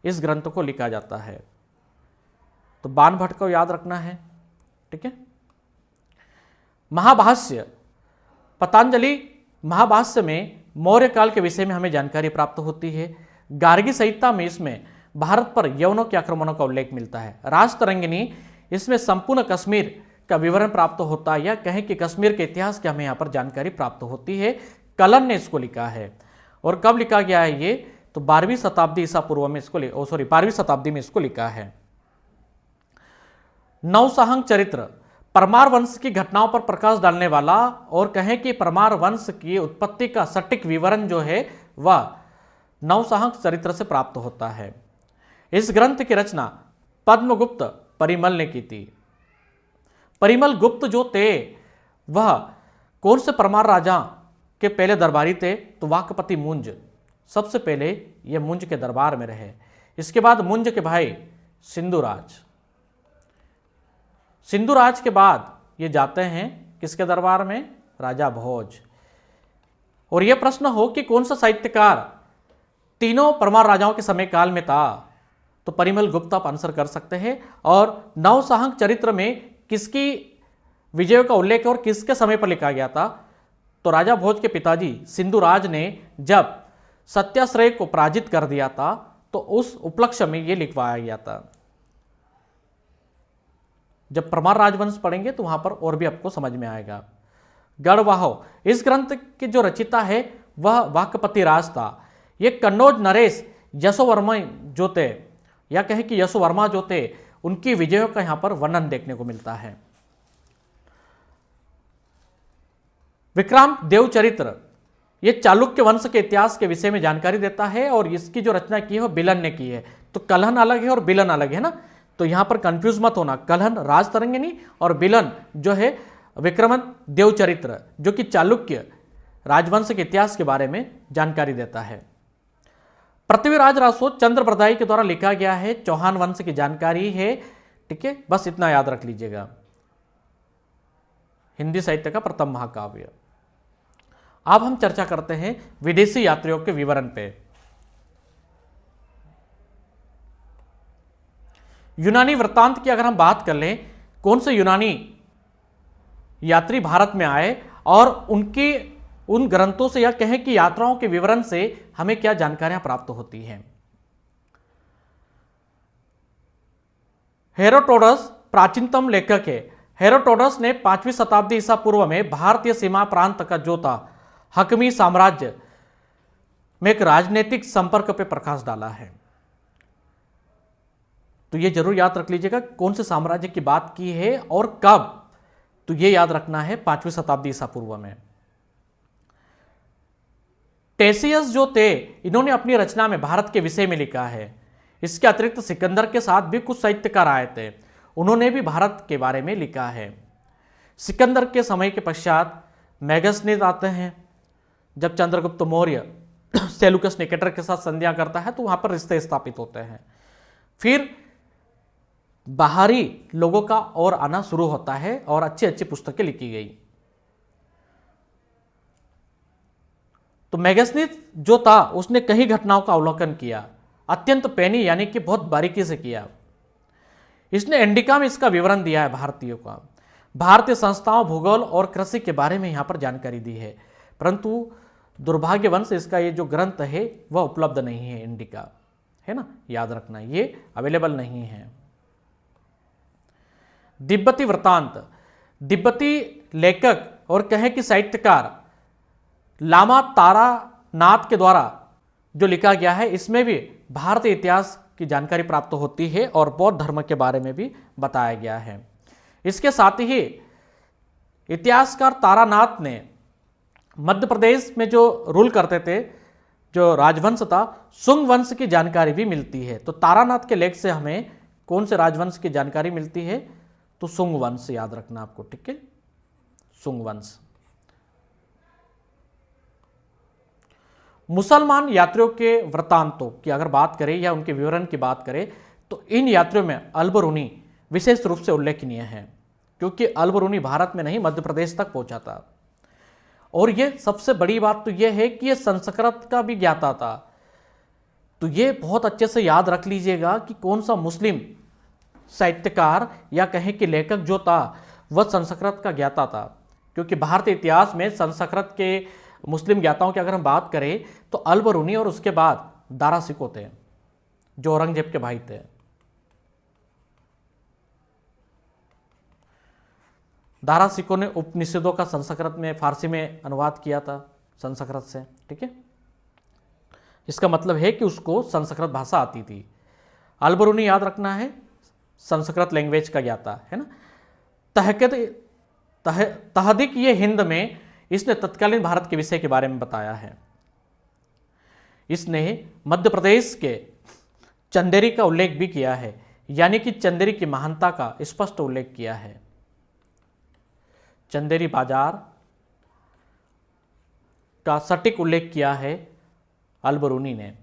इस ग्रंथ को लिखा जाता है। तो बाणभट्ट को याद रखना है। ठीक है। महाभाष्य, पतंजलि महाभाष्य में मौर्य काल के विषय में हमें जानकारी प्राप्त होती है। गार्गी संहिता में इसमें भारत पर यवनों के आक्रमणों का उल्लेख मिलता है। राजतरंगिणी, इसमें संपूर्ण कश्मीर का विवरण प्राप्त होता है, या कहें कि कश्मीर के इतिहास की हमें यहाँ पर जानकारी प्राप्त होती है। कलन ने इसको लिखा है। और कब लिखा गया है ये? तो 12वीं शताब्दी ईसा पूर्व में इसको 12वीं शताब्दी में इसको लिखा है। नवसाहंग चरित्र, परमार वंश की घटनाओं पर प्रकाश डालने वाला और कहें कि परमार वंश की उत्पत्ति का सटीक विवरण जो है वह नवसाहंग चरित्र से प्राप्त होता है। इस ग्रंथ की रचना पद्मगुप्त परिमल ने की थी। परिमल गुप्त जो थे वह कौन से परमार राजा के पहले दरबारी थे? तो वाकपति मुंज सबसे पहले ये मुंज के दरबार में रहे। इसके बाद मुंज के भाई सिंधुराज, सिंधुराज के बाद ये जाते हैं किसके दरबार में? राजा भोज। और यह प्रश्न हो कि कौन सा साहित्यकार तीनों परमार राजाओं के समय काल में था, तो परिमल गुप्त आप आंसर कर सकते हैं। और नवसाहंग चरित्र में किसकी विजयों का उल्लेख और किसके समय पर लिखा गया था? तो राजा भोज के पिताजी सिंधुराज ने जब सत्याश्रय को पराजित कर दिया था तो उस उपलक्ष्य में यह लिखवाया गया था। जब परमार राजवंश पढ़ेंगे तो वहां पर और भी आपको समझ में आएगा। गढ़वाहो, इस ग्रंथ के जो रचिता है वह वाकपति राज था। ये कन्नौज नरेश यशोवर्मा जो थे, या कहें कि यशोवर्मा जो थे, उनकी विजयों का यहां पर वर्णन देखने को मिलता है। विक्रम देवचरित्र ये चालुक्य वंश के इतिहास के विषय में जानकारी देता है और इसकी जो रचना की है वो बिलन ने की है। तो कलहन अलग है और बिलन अलग है ना, तो यहां पर कंफ्यूज मत होना। कलहन राजतरंगिणी और बिलन जो है विक्रम देवचरित्र, जो कि चालुक्य राजवंश के इतिहास के बारे में जानकारी देता है। पृथ्वीराज रासो चंद्र बरदाई के द्वारा लिखा गया है, चौहान वंश की जानकारी है। ठीक है, बस इतना याद रख लीजिएगा। हिंदी साहित्य का प्रथम महाकाव्य। अब हम चर्चा करते हैं विदेशी यात्रियों के विवरण पे। यूनानी वृत्तांत की अगर हम बात कर लें, कौन से यूनानी यात्री भारत में आए और उनके उन ग्रंथों से या कहें कि यात्राओं के विवरण से हमें क्या जानकारियां प्राप्त होती हैं। हेरोडोटस प्राचीनतम लेखक है। हेरोडोटस ने 5वीं शताब्दी ईसा पूर्व में भारतीय सीमा प्रांत का जो था हकमी साम्राज्य में एक राजनीतिक संपर्क पे प्रकाश डाला है। तो ये जरूर याद रख लीजिएगा कौन से साम्राज्य की बात की है और कब, तो ये याद रखना है 5वीं शताब्दी ईसा पूर्व में। टेसियस जो थे, इन्होंने अपनी रचना में भारत के विषय में लिखा है। इसके अतिरिक्त सिकंदर के साथ भी कुछ साहित्यकार आए थे, उन्होंने भी भारत के बारे में लिखा है। सिकंदर के समय के पश्चात मैगसनीस आते हैं। जब चंद्रगुप्त मौर्य सेलुकस निकेटर के साथ संधियां करता है तो वहां पर रिश्ते स्थापित होते हैं। फिर बाहरी लोगों का और आना शुरू होता है और अच्छी अच्छी पुस्तकें लिखी गई। तो मैगसनीस जो था उसने कई घटनाओं का अवलोकन किया, अत्यंत पैनी यानी कि बहुत बारीकी से किया। इसने इंडिका में इसका विवरण दिया है भारतीयों का। भारतीय संस्थाओं, भूगोल और कृषि के बारे में यहां पर जानकारी दी है, परंतु दुर्भाग्यवंश इसका ये जो ग्रंथ है वह उपलब्ध नहीं है। इंडिका है ना, याद रखना, ये अवेलेबल नहीं है। तिब्बती वृत्तांत, तिब्बती लेखक और कहे कि साहित्यकार लामा तारानाथ के द्वारा जो लिखा गया है, इसमें भी भारतीय इतिहास की जानकारी प्राप्त होती है और बौद्ध धर्म के बारे में भी बताया गया है। इसके साथ ही इतिहासकार तारानाथ ने मध्य प्रदेश में जो रूल करते थे, जो राजवंश था, सुंग वंश की जानकारी भी मिलती है। तो तारानाथ के लेख से हमें कौन से राजवंश की जानकारी मिलती है, तो सुंग वंश याद रखना आपको। ठीक है, सुंग वंश। मुसलमान यात्रियों के वृत्तांतों की अगर बात करें या उनके विवरण की बात करें तो इन यात्रियों में अलबरूनी विशेष रूप से उल्लेखनीय है, क्योंकि अलबरूनी भारत में नहीं मध्य प्रदेश तक पहुंचा था। और यह सबसे बड़ी बात तो यह है कि यह संस्कृत का भी ज्ञाता था। तो यह बहुत अच्छे से याद रख लीजिएगा कि कौन सा मुस्लिम साहित्यकार या कहें कि लेखक जो था वह संस्कृत का ज्ञाता था, क्योंकि भारतीय इतिहास में संस्कृत के मुस्लिम ज्ञाताओं की अगर हम बात करें तो अलबरूनी और उसके बाद दारा सिको थे, जो औरंगजेब के भाई थे। दारा सिको ने उपनिषदों का संस्कृत में, फारसी में अनुवाद किया था संस्कृत से। ठीक है, इसका मतलब है कि उसको संस्कृत भाषा आती थी। अलबरूनी याद रखना है, संस्कृत लैंग्वेज का ज्ञाता है ना। तहदीक ये हिंद में इसने तत्कालीन भारत के विषय के बारे में बताया है। इसने मध्य प्रदेश के चंदेरी का उल्लेख भी किया है, यानी कि चंदेरी की महानता का स्पष्ट उल्लेख किया है। चंदेरी बाजार का सटीक उल्लेख किया है अलबरूनी ने।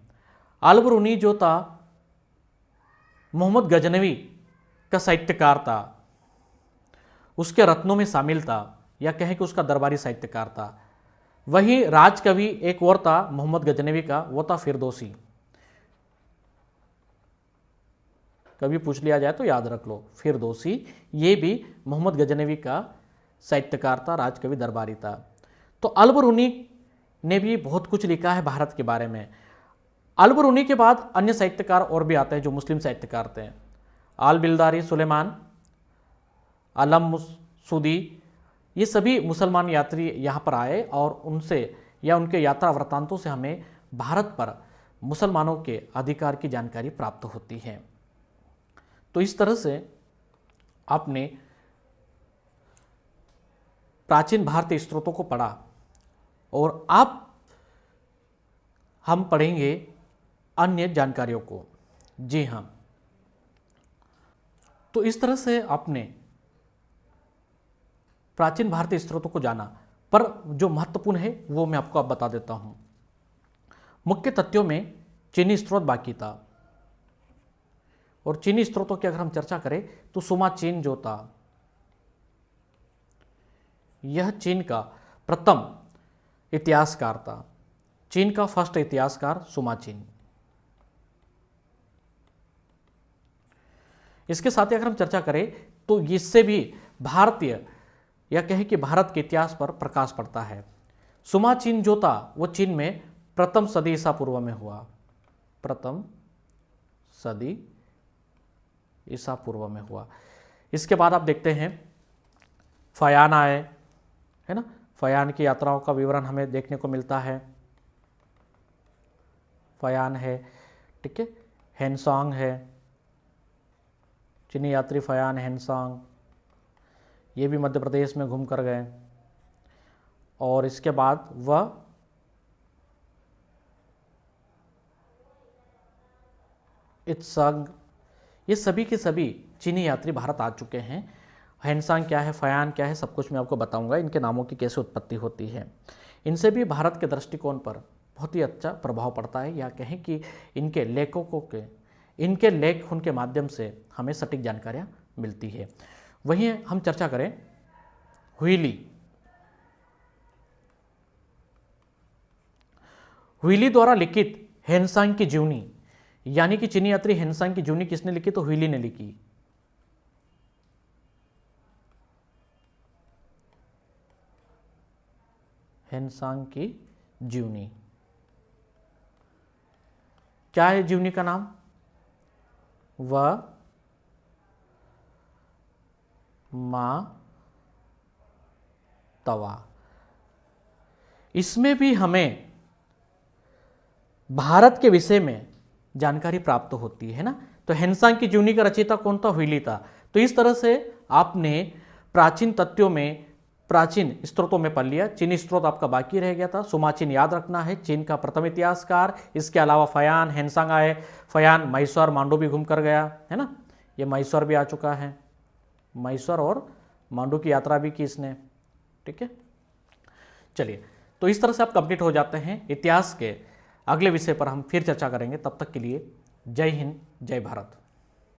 अलबरूनी जो था मोहम्मद गजनवी का साहित्यकार था, उसके रत्नों में शामिल था, या कहें कि उसका दरबारी साहित्यकार था। वही राजकवि एक और था मोहम्मद गजनवी का, वो था फिरदौसी। कभी पूछ लिया जाए तो याद रख लो, फिरदौसी ये भी मोहम्मद गजनवी का साहित्यकार था, राजकवि दरबारी था। तो अल-बरूनी ने भी बहुत कुछ लिखा है भारत के बारे में। अल-बरूनी के बाद अन्य साहित्यकार और भी आते हैं जो मुस्लिम साहित्यकार थे। अल-बिलदारी, सुलेमान, अलम सूदी, ये सभी मुसलमान यात्री यहाँ पर आए और उनसे या उनके यात्रा वृत्तांतों से हमें भारत पर मुसलमानों के अधिकार की जानकारी प्राप्त होती है। तो इस तरह से आपने प्राचीन भारतीय स्रोतों को पढ़ा और अब हम पढ़ेंगे अन्य जानकारियों को। जी हाँ, तो इस तरह से आपने प्राचीन भारतीय स्रोतों को जाना, पर जो महत्वपूर्ण है वो मैं आपको अब बता देता हूं। मुख्य तथ्यों में चीनी स्रोत बाकी था, और चीनी स्रोतों की अगर हम चर्चा करें तो सुमा चीन जो था, यह चीन का प्रथम इतिहासकार था। चीन का फर्स्ट इतिहासकार सुमा चीन। इसके साथ ही अगर हम चर्चा करें तो इससे भी भारतीय या कहें कि भारत के इतिहास पर प्रकाश पड़ता है। सुमा चीन जो था वो चीन में प्रथम सदी ईसा पूर्व में हुआ। प्रथम सदी ईसा पूर्व में हुआ। इसके बाद आप देखते हैं फयान आए, है ना। फयान की यात्राओं का विवरण हमें देखने को मिलता है। फयान है, ठीक है। हेनसांग है, चीनी यात्री फयान हेनसांग, ये भी मध्य प्रदेश में घूम कर गए। और इसके बाद वह इत्संग, ये सभी के सभी चीनी यात्री भारत आ चुके हैं। हेनसांग क्या है, फयान क्या है, सब कुछ मैं आपको बताऊंगा, इनके नामों की कैसे उत्पत्ति होती है। इनसे भी भारत के दृष्टिकोण पर बहुत ही अच्छा प्रभाव पड़ता है, या कहें कि इनके लेखकों के, इनके लेख उनके माध्यम से हमें सटीक जानकारियाँ मिलती है। वहीं हम चर्चा करें हुइली। हुइली द्वारा लिखित हेनसांग की जीवनी, यानी कि चीनी यात्री हेनसांग की जीवनी किसने लिखी, तो हुइली ने लिखी। हेनसांग की जीवनी, क्या है जीवनी का नाम, वह मा तवा। इसमें भी हमें भारत के विषय में जानकारी प्राप्त होती है ना। तो हेनसांग की जीवनी का रचयिता कौन था, हुइली था। तो इस तरह से आपने प्राचीन तथ्यों में, प्राचीन स्रोतों में पढ़ लिया। चीनी स्रोत आपका बाकी रह गया था। सुमा चीन याद रखना है, चीन का प्रथम इतिहासकार। इसके अलावा फयान हेनसांग आए। फयान मैसूर मांडू भी घूम कर गया, है ना। ये मैसूर भी आ चुका है, मैसूर और मांडू की यात्रा भी की इसने, ठीक है। चलिए, तो इस तरह से आप कंप्लीट हो जाते हैं। इतिहास के अगले विषय पर हम फिर चर्चा करेंगे। तब तक के लिए जय हिंद, जय भारत।